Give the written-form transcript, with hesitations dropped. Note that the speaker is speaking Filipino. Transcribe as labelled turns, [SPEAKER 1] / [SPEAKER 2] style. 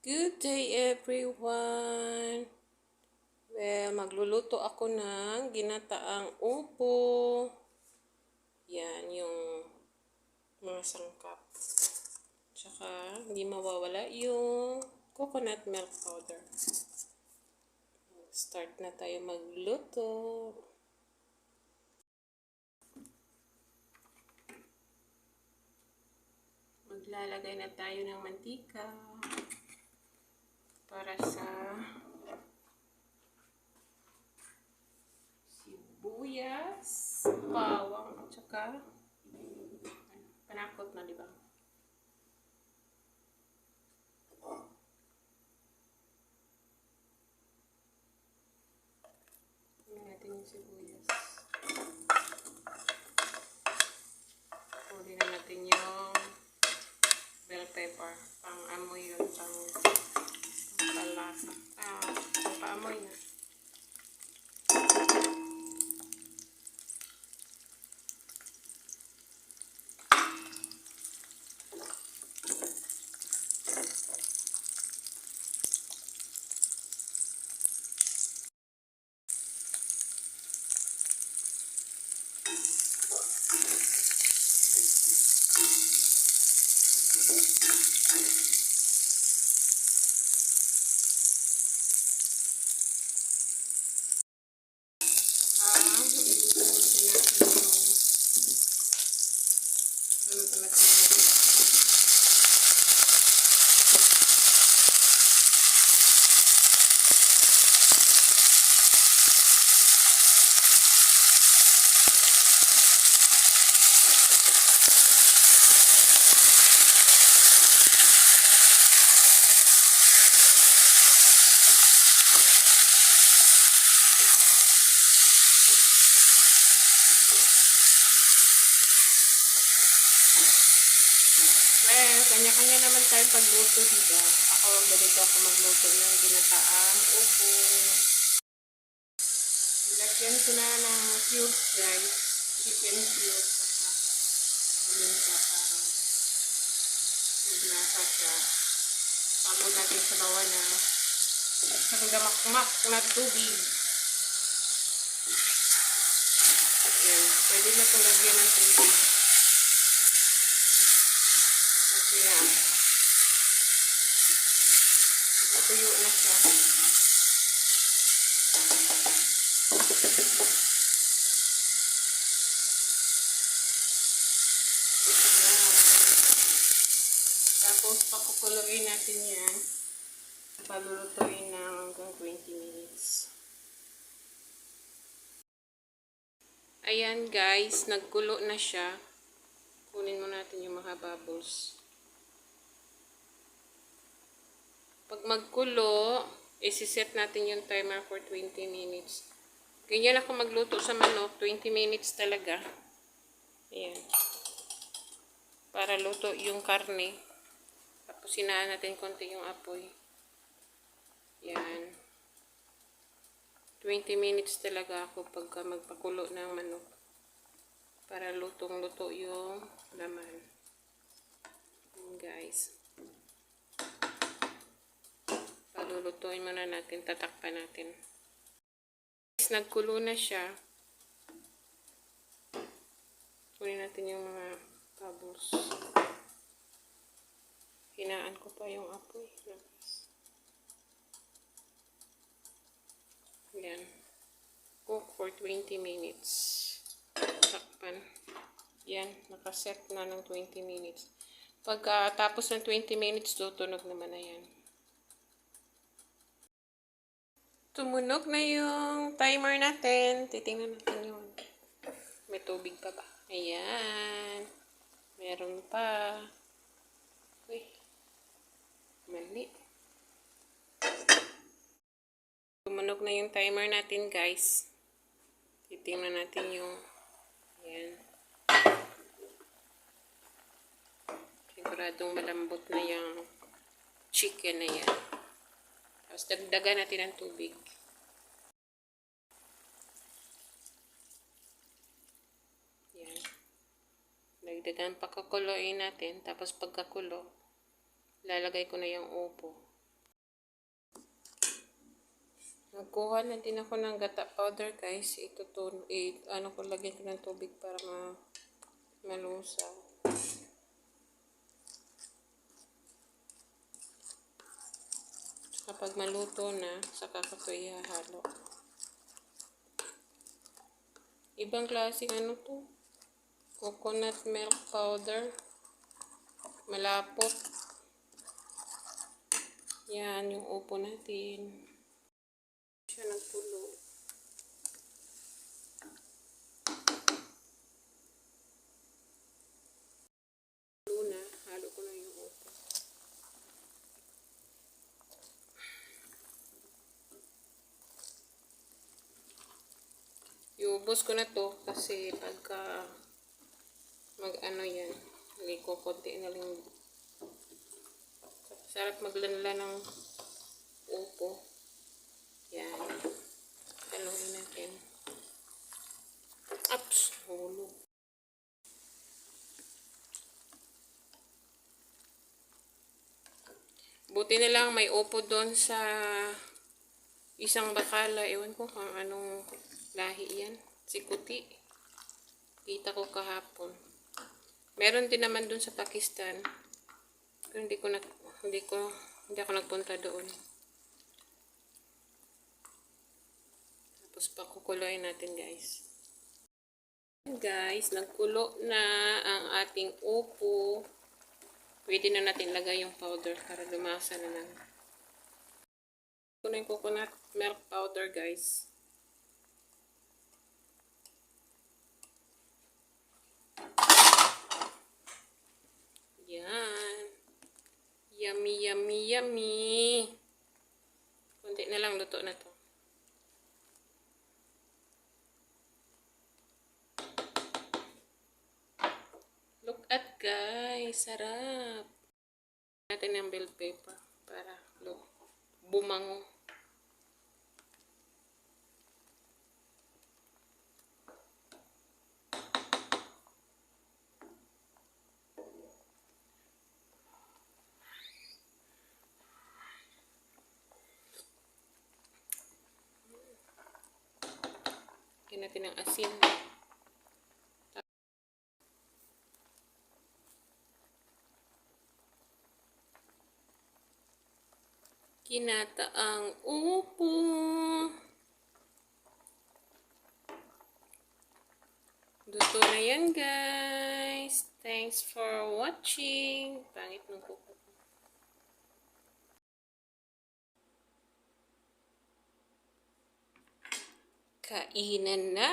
[SPEAKER 1] Good day everyone! Well, magluluto ako ng ginataang upo. Yan, yung mga sangkap. Tsaka, hindi mawawala yung coconut milk powder. Start na tayo magluto. Maglalagay na tayo ng mantika para sa sibuyas, bawang, at saka panakot na, di ba? Tingnan natin yung sibuyas. Kunin na natin yung bell pepper. Pang-amoy yun, pang-palasa. Pang-amoy na. Well, kanya-kanya naman tayo pagluto, diba? Ganito ako magluto ng ginataang upo. Nilagyan ko na ng cubes, guys. Chicken cubes. Saka kuminta para maglasa siya. Pagod natin sa bawa na isang damakmak na tubig. Ayan. Pwede na ito lagyan ng tubig. Okay na. Natuyo na siya. Tapos, pakukuluin natin yan. Palulutuin na hanggang 20 minutes. Ayan guys, nagkulo na siya. Kunin mo natin yung mga bubbles. Pag magkulo, isi-set natin yung timer for 20 minutes. Ganyan ako magluto sa manok, 20 minutes talaga. Ayan. Para luto yung karne. Tapos sinaan natin konti yung apoy. Yan. 20 minutes talaga ako pagka magpakulo ng manok. Para lutong-luto yung laman. Yan guys. Palulutuin muna natin. Tatakpan natin. Nagkulo na siya. Kunin natin yung mga bubbles. Hinaan ko pa yung apoy. Yan. Cook for 20 minutes. Takpan. Yan. Nakaset na ng 20 minutes. Pagkatapos ng 20 minutes, tutunog naman na yan. Tumunog na yung timer natin. Titingnan natin yun. May tubig pa ba? Ayan. Meron pa. Uy. Mali. Tumunog na yung timer natin, guys. Titingnan natin yung ayan. Siguradong malambot na yung chicken na yan. Tapos dagdagan natin ng tubig. Yan. Dagdagan, pakakuloyin natin. Tapos pagkakulo, lalagay ko na yung upo. Nagkuha na din ako ng gata powder guys. Ano ko, lagyan ko ng tubig para malusaw. Kapag maluto na, saka ko ito ihahalo. Ibang klaseng ano to? Coconut milk powder. Malapot. Yan, yung upo natin. Siya nagpulo. Luna, halo ko na yung upo. Iubos ko na to kasi pagka mag-ano yan, liko konti na lang. Sarap maglanla ng upo. Yan. Haluin natin. Ups! Hulog. Buti na lang may upo doon sa isang bakala. Ewan ko kung anong lahi yan. Si Kuti. Kita ko kahapon. Meron din naman doon sa Pakistan. Pero hindi ako nagpunta doon. Tapos pakukuluin natin guys. Guys, nagkulo na ang ating upo. Pwede na natin lagay yung powder para lumasa na lang. Ito na yung coconut milk powder guys. Yan. Yummy, yummy, yummy. Kunti na lang, luto na to. Look at guys, sarap. Natin yung bell paper para bumango. Lagyan natin ng asin. Kinataang upo. Luto na yan guys. Thanks for watching. Pangit ng kuko. Kainan na.